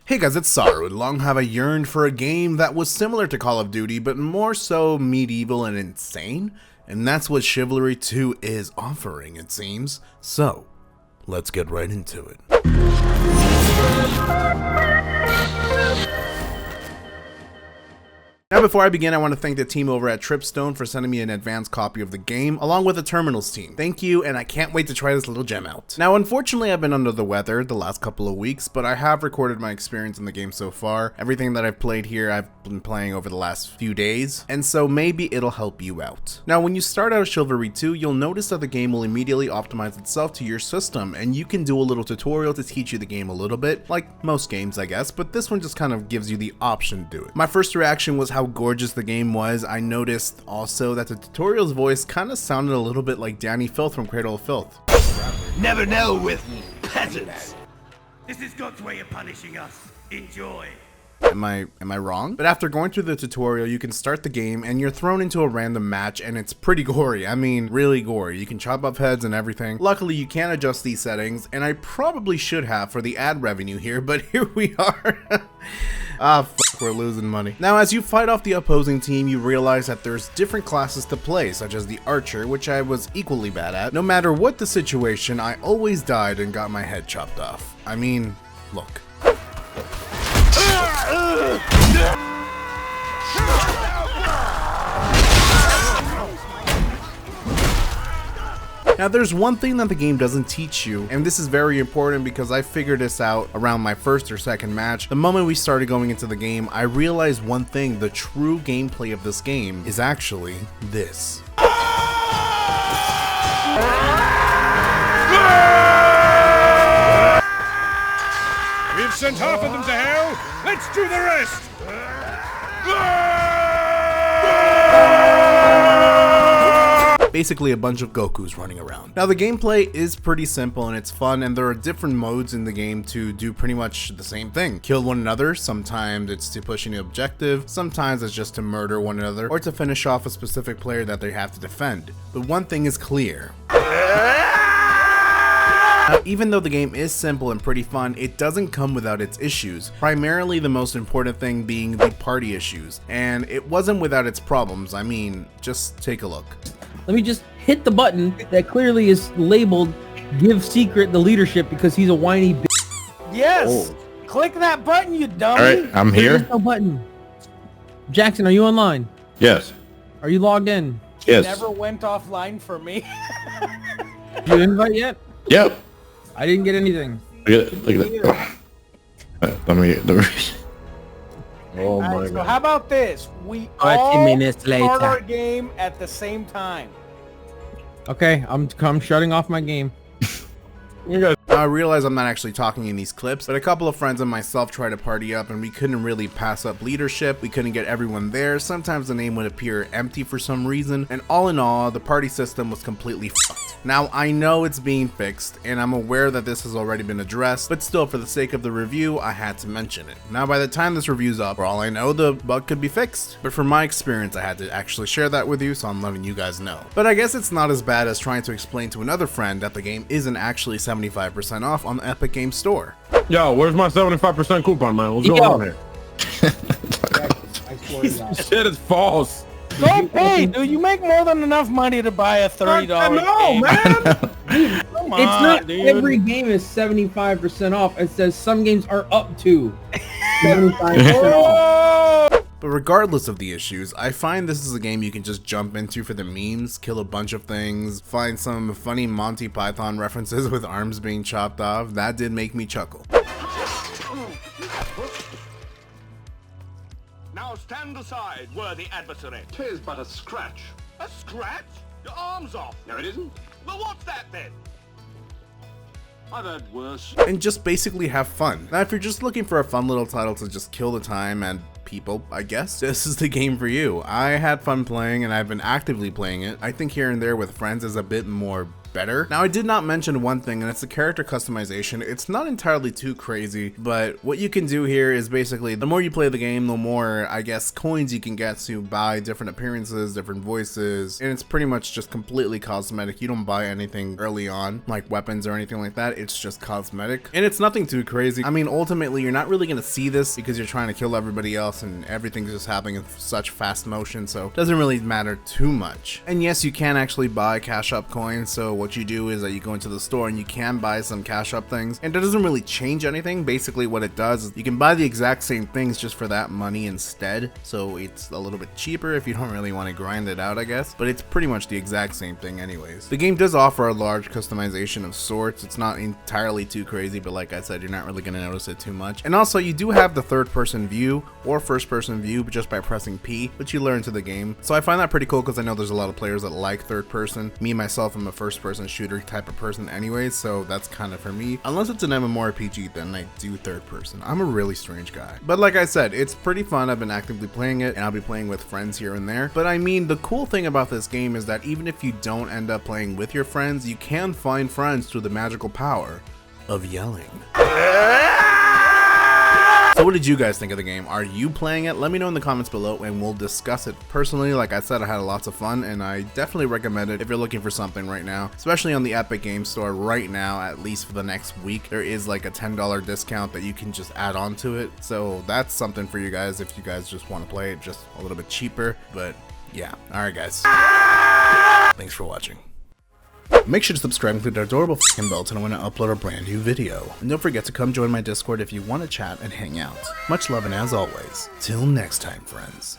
Hey guys, it's Saru, and long have I yearned for a game that was similar to Call of Duty, but more so medieval and insane, and that's what Chivalry 2 is offering, it seems. So, let's get right into it. Now before I begin, I want to thank the team over at Tripstone for sending me an advanced copy of the game, along with the Terminals team. Thank you, and I can't wait to try this little gem out. Now unfortunately I've been under the weather the last couple of weeks, but I have recorded my experience in the game so far. Everything that I've played here I've been playing over the last few days, and so maybe it'll help you out. Now when you start out Chivalry 2, you'll notice that the game will immediately optimize itself to your system, and you can do a little tutorial to teach you the game a little bit, like most games I guess, but this one just kind of gives you the option to do it. My first reaction was how gorgeous the game was. I noticed also that the tutorial's voice kind of sounded a little bit like Danny Filth from Cradle of Filth. Never know with peasants. This is God's way of punishing us. Enjoy. Am I wrong? But after going through the tutorial, you can start the game and you're thrown into a random match, and it's pretty gory. I mean, really gory. You can chop off heads and everything. Luckily, you can adjust these settings, and I probably should have for the ad revenue here, but here we are. We're losing money. Now, as you fight off the opposing team, you realize that there's different classes to play, such as the Archer, which I was equally bad at. No matter what the situation, I always died and got my head chopped off. I mean, look. Now there's one thing that the game doesn't teach you, and this is very important because I figured this out around my first or second match. The moment we started going into the game, I realized one thing: the true gameplay of this game is actually this. We've sent half of them to hell, let's do the rest! Basically a bunch of Gokus running around. Now the gameplay is pretty simple and it's fun, and there are different modes in the game to do pretty much the same thing. Kill one another, sometimes it's to push an objective, sometimes it's just to murder one another, or to finish off a specific player that they have to defend. But one thing is clear. Now, even though the game is simple and pretty fun, it doesn't come without its issues, primarily the most important thing being the party issues, and it wasn't without its problems. I mean, just take a look. Let me just hit the button that clearly is labeled "Give Secret the leadership" because he's a whiny bitch. Yes! Oh. Click that button, you dummy! Alright, I'm here. There's no button. Jackson, are you online? Yes. Are you logged in? Yes. Never went offline for me. Did you invite yet? Yep. I didn't get anything. Look at that. Let me. Oh my God. So God. how about this? We 30 all minutes start later. our game at the same time. Okay, I'm shutting off my game. I realize I'm not actually talking in these clips, but a couple of friends and myself tried to party up and we couldn't really pass up leadership. We couldn't get everyone there. Sometimes the name would appear empty for some reason, and all in all, the party system was completely fucked. Now, I know it's being fixed, and I'm aware that this has already been addressed, but still, for the sake of the review, I had to mention it. Now, by the time this review's up, for all I know, the bug could be fixed. But from my experience, I had to actually share that with you, so I'm letting you guys know. But I guess it's not as bad as trying to explain to another friend that the game isn't actually 75% off on the Epic Games Store. Yo, where's my 75% coupon, man? What's going on here? I swear to God. Shit is false. Don't pay, dude. You make more than enough money to buy a $30 No, game. man! Come on, It's not dude. every game is 75% off. It says some games are up to 75% off. But regardless of the issues, I find this is a game you can just jump into for the memes, kill a bunch of things, find some funny Monty Python references with arms being chopped off. That did make me chuckle. Now stand aside, worthy adversary. 'Tis but a scratch. A scratch? Your arm's off. No, it isn't. Well, what's that then? I've had worse. And just basically have fun. Now, if you're just looking for a fun little title to just kill the time and people, I guess this is the game for you. I had fun playing and I've been actively playing it. I think here and there with friends is a bit more better. Now I did not mention one thing, and it's the character customization. It's not entirely too crazy, but what you can do here is basically the more you play the game, the more, I guess, coins you can get to buy different appearances, different voices, and it's pretty much just completely cosmetic. You don't buy anything early on, like weapons or anything like that. It's just cosmetic, and it's nothing too crazy. I mean, ultimately, you're not really going to see this because you're trying to kill everybody else, and everything's just happening in such fast motion, so it doesn't really matter too much. And yes, you can actually buy cash up coins, so what you do is that you go into the store and you can buy some cash up things, and it doesn't really change anything. Basically what it does is you can buy the exact same things just for that money instead, so it's a little bit cheaper if you don't really want to grind it out, I guess, but it's pretty much the exact same thing anyways. The game does offer a large customization of sorts. It's not entirely too crazy, but like I said, you're not really going to notice it too much. And also you do have the third person view or first person view just by pressing P, which you learn to the game. So I find that pretty cool because I know there's a lot of players that like third person. Me myself, I'm a first person shooter type of person anyways, so that's kind of for me. Unless it's an MMORPG, then I do third person. I'm a really strange guy. But like I said, it's pretty fun. I've been actively playing it, and I'll be playing with friends here and there. But I mean, the cool thing about this game is that even if you don't end up playing with your friends, you can find friends through the magical power of yelling. So what did you guys think of the game? Are you playing it? Let me know in the comments below and we'll discuss it. Personally, like I said, I had lots of fun, and I definitely recommend it if you're looking for something right now, especially on the Epic Games Store right now. At least for the next week, there is like a $10 discount that you can just add on to it. So that's something for you guys if you guys just want to play it just a little bit cheaper. But yeah, alright guys. Thanks for watching. Make sure to subscribe and click that adorable f***ing bell to know when I upload a brand new video. And don't forget to come join my Discord if you want to chat and hang out. Much love, and as always, till next time, friends.